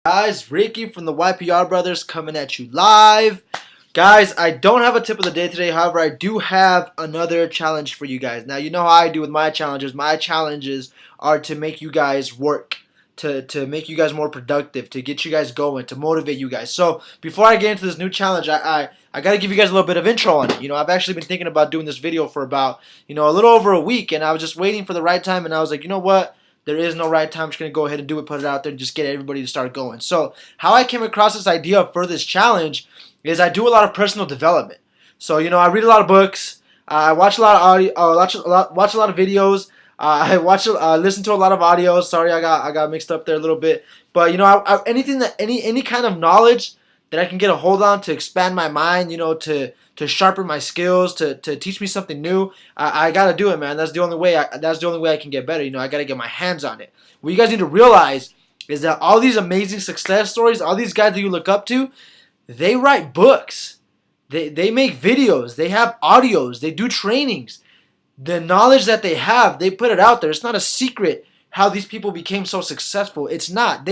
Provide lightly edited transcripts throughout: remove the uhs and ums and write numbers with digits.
Guys, Ricky from the YPR Brothers coming at you live. Guys, I don't have a tip of the day today. However, I do have another challenge for you guys. Now, you know how I do with my challenges. My challenges are to make you guys work, to make you guys more productive, to get you guys going, to motivate you guys. So, before I get into this new challenge, I got to give you guys a little bit of intro on it. You know, I've actually been thinking about doing this video for about, a little over a week, and I was just waiting for the right time, and I was like, you know what? There is no right time. I'm just going to go ahead and do it, put it out there, and just get everybody to start going. So how I came across this idea for this challenge is I do a lot of personal development. So, I read a lot of books. I watch a lot of audio, watch a lot of videos. I listen to a lot of audio. Sorry, I got mixed up there a little bit. But, anything that any kind of knowledge that I can get a hold on to expand my mind, to sharpen my skills, to teach me something new, I gotta do it, man. That's the only way. That's the only way I can get better. I gotta get my hands on it. What you guys need to realize is that all these amazing success stories, all these guys that you look up to, they write books, they make videos, they have audios, they do trainings. The knowledge that they have, they put it out there. It's not a secret how these people became so successful. It's not.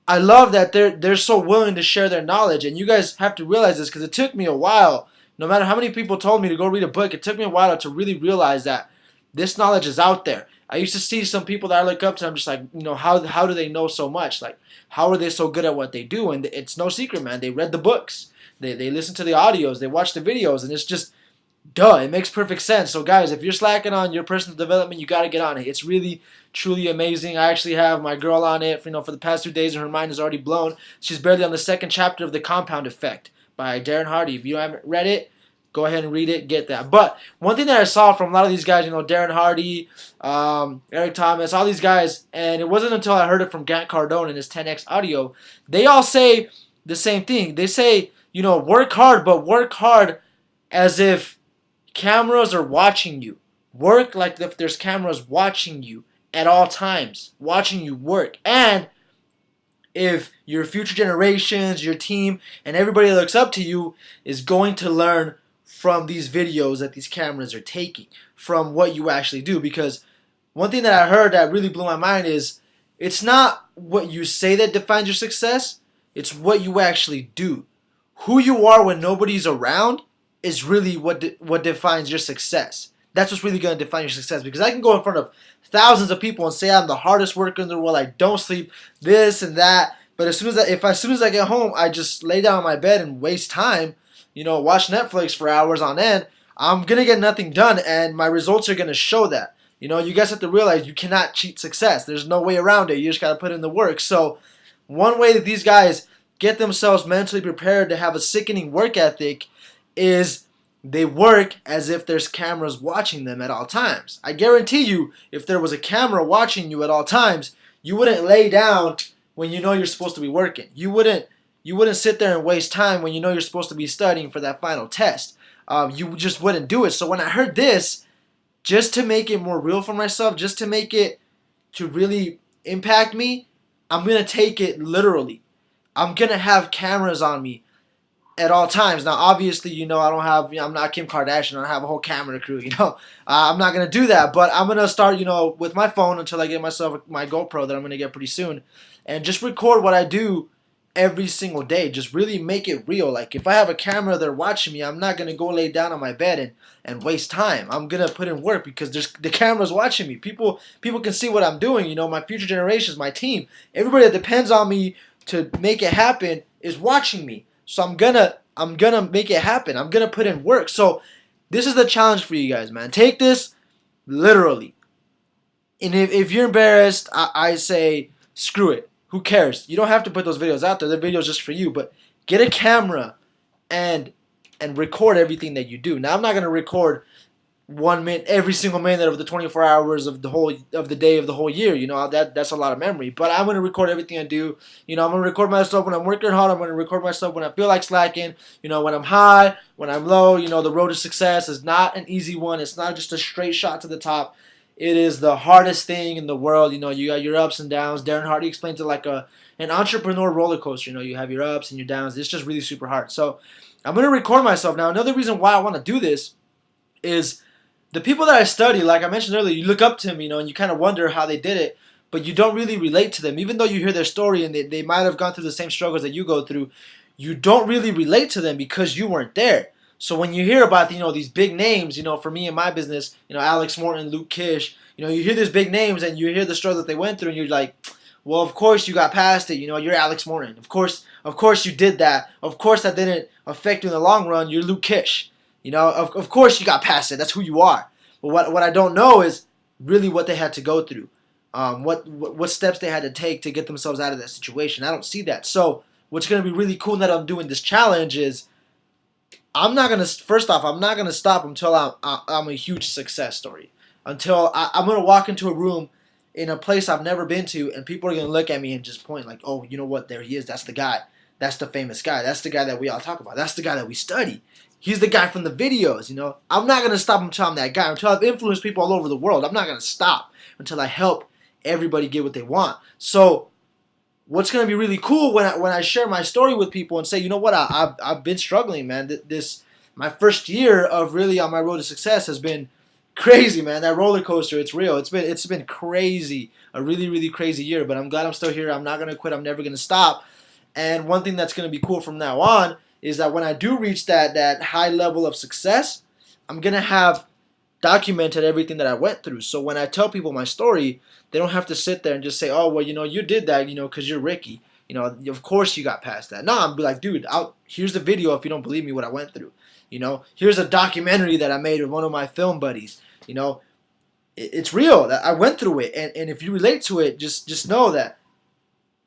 I love that they're so willing to share their knowledge, and you guys have to realize this because it took me a while. No matter how many people told me to go read a book, it took me a while to really realize that this knowledge is out there. I used to see some people that I look up to, I'm just like, how do they know so much? Like, how are they so good at what they do? And it's no secret, man. They read the books. They listen to the audios. They watch the videos, and it's just, duh, it makes perfect sense. So, guys, if you're slacking on your personal development, you got to get on it. It's really, truly amazing. I actually have my girl on it, for the past 2 days, and her mind is already blown. She's barely on the second chapter of The Compound Effect by Darren Hardy. If you haven't read it, go ahead and read it, get that. But one thing that I saw from a lot of these guys, Darren Hardy, Eric Thomas, all these guys, and it wasn't until I heard it from Grant Cardone in his 10X audio, they all say the same thing. They say, work hard, but work hard as if cameras are watching you. Work like if there's cameras watching you at all times, watching you work. And if your future generations, your team, and everybody that looks up to you is going to learn from these videos that these cameras are taking, from what you actually do. Because one thing that I heard that really blew my mind is it's not what you say that defines your success, it's what you actually do. Who you are when nobody's around is really what defines your success. That's what's really going to define your success. Because I can go in front of thousands of people and say I'm the hardest worker in the world, I don't sleep, this and that. But as soon as I get home, I just lay down on my bed and waste time, watch Netflix for hours on end, I'm going to get nothing done, and my results are going to show that. You guys have to realize you cannot cheat success. There's no way around it. You just got to put in the work. So one way that these guys get themselves mentally prepared to have a sickening work ethic is they work as if there's cameras watching them at all times. I guarantee you, if there was a camera watching you at all times, you wouldn't lay down when you're supposed to be working. You wouldn't sit there and waste time when you're supposed to be studying for that final test. You just wouldn't do it. So when I heard this, just to make it more real for myself, just to make it to really impact me, I'm going to take it literally. I'm going to have cameras on me at all times. Now, obviously, I don't have, I'm not Kim Kardashian. I don't have a whole camera crew, I'm not going to do that, but I'm going to start, with my phone until I get myself my GoPro that I'm going to get pretty soon, and just record what I do every single day. Just really make it real. Like, if I have a camera there watching me, I'm not going to go lay down on my bed and waste time. I'm going to put in work because the camera's watching me. People can see what I'm doing. My future generations, my team, everybody that depends on me to make it happen is watching me. So I'm gonna make it happen. I'm gonna put in work. So this is the challenge for you guys, man. Take this literally. And if you're embarrassed, I say screw it. Who cares? You don't have to put those videos out there. They're videos just for you. But get a camera and record everything that you do. Now I'm not gonna record 1 minute, every single minute of the 24 hours of the day of the whole year. That's a lot of memory. But I'm gonna record everything I do. I'm gonna record myself when I'm working hard. I'm gonna record myself when I feel like slacking. When I'm high, when I'm low. The road to success is not an easy one. It's not just a straight shot to the top. It is the hardest thing in the world. You got your ups and downs. Darren Hardy explains it like an entrepreneur roller coaster. You have your ups and your downs. It's just really super hard. So I'm gonna record myself. Now, another reason why I want to do this is the people that I study, like I mentioned earlier, you look up to them, and you kind of wonder how they did it. but you don't really relate to them. Even though you hear their story and they might have gone through the same struggles that you go through, you don't really relate to them because you weren't there. So when you hear about, these big names, for me in my business, Alex Morton, Luke Kish, you hear these big names and you hear the struggles that they went through, and you're like, well, of course you got past it. You're Alex Morton. Of course you did that. Of course that didn't affect you in the long run. You're Luke Kish. Of course you got past it. That's who you are. But what I don't know is really what they had to go through, what steps they had to take to get themselves out of that situation. I don't see that. So what's going to be really cool now that I'm doing this challenge is I'm not going to stop until I'm a huge success story. Until I'm going to walk into a room in a place I've never been to, and people are going to look at me and just point like, oh, you know what, there he is. That's the guy. That's the famous guy. That's the guy that we all talk about. That's the guy that we study. He's the guy from the videos, I'm not going to stop until I'm that guy. Until I've influenced people all over the world. I'm not going to stop until I help everybody get what they want. So what's going to be really cool when I share my story with people and say, you know what, I've been struggling, man. My first year of really on my road to success has been crazy, man. That roller coaster, it's real. It's been crazy. A really, really crazy year. But I'm glad I'm still here. I'm not going to quit. I'm never going to stop. And one thing that's going to be cool from now on is that when I do reach that high level of success, I'm going to have documented everything that I went through. So when I tell people my story, they don't have to sit there and just say, oh, well, you did that, because you're Ricky. Of course you got past that. No, I'll be like, dude, here's the video if you don't believe me what I went through. Here's a documentary that I made with one of my film buddies. It's real. I went through it. And if you relate to it, just know that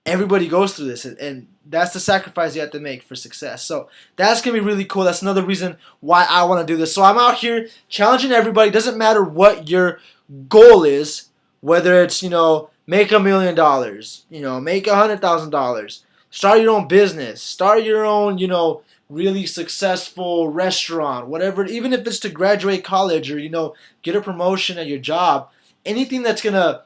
everybody goes through this, and that's the sacrifice you have to make for success. So that's going to be really cool. That's another reason why I want to do this. So I'm out here challenging everybody. Doesn't matter what your goal is, whether it's, make $1 million, make $100,000, start your own business, start your own, really successful restaurant, whatever, even if it's to graduate college or, get a promotion at your job, anything that's going to,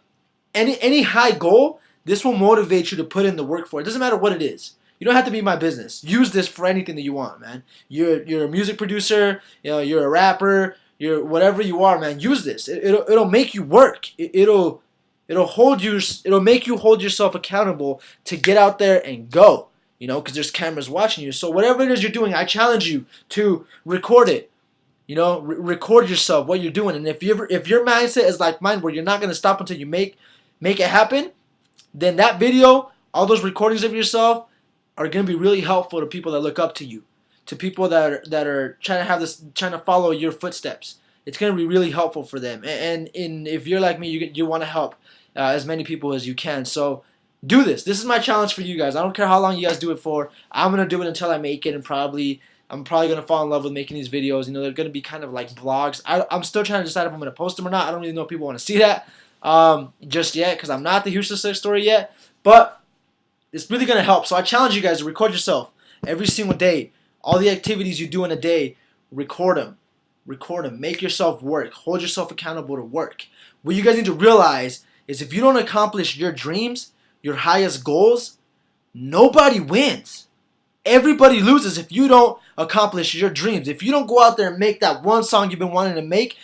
any high goal, this will motivate you to put in the work for it. It doesn't matter what it is. You don't have to be my business. Use this for anything that you want, man. You're a music producer, you're a rapper, you're whatever you are, man. Use this. It'll make you work. It'll make you hold yourself accountable to get out there and go. Because there's cameras watching you. So whatever it is you're doing, I challenge you to record it. Record yourself, what you're doing. And if your mindset is like mine, where you're not gonna stop until you make it happen, then that video, all those recordings of yourself, are going to be really helpful to people that look up to you, to people that are trying to follow your footsteps. It's going to be really helpful for them. And if you're like me, you want to help as many people as you can. So do this. This is my challenge for you guys. I don't care how long you guys do it for. I'm going to do it until I make it, and I'm probably going to fall in love with making these videos. They're going to be kind of like vlogs. I'm still trying to decide if I'm going to post them or not. I don't really know if people want to see that just yet, because I'm not the huge success story yet. But it's really going to help. So I challenge you guys to record yourself every single day. All the activities you do in a day, record them. Record them. Make yourself work. Hold yourself accountable to work. What you guys need to realize is if you don't accomplish your dreams, your highest goals, nobody wins. Everybody loses if you don't accomplish your dreams. If you don't go out there and make that one song you've been wanting to make,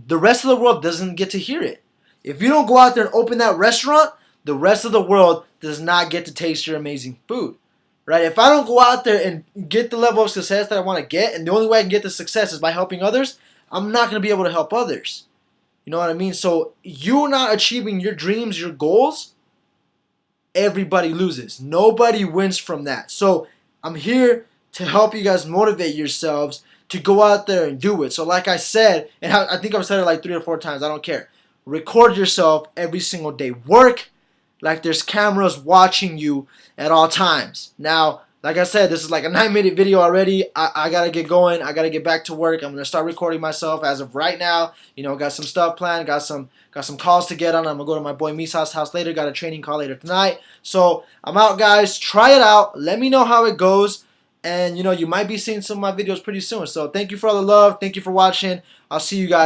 the rest of the world doesn't get to hear it. If you don't go out there and open that restaurant, the rest of the world does not get to taste your amazing food. Right? If I don't go out there and get the level of success that I want to get, and the only way I can get the success is by helping others, I'm not going to be able to help others. You know what I mean? So you not achieving your dreams, your goals, everybody loses. Nobody wins from that. So I'm here to help you guys motivate yourselves to go out there and do it. So like I said, and I think I've said it like 3 or 4 times, I don't care. Record yourself every single day. Work like there's cameras watching you at all times. Now, like I said, this is like a 9-minute video already. I got to get going. I got to get back to work. I'm going to start recording myself as of right now. Got some stuff planned. Got some calls to get on. I'm going to go to my boy Misa's house later. Got a training call later tonight. So, I'm out, guys. Try it out. Let me know how it goes. And, you might be seeing some of my videos pretty soon. So, thank you for all the love. Thank you for watching. I'll see you guys.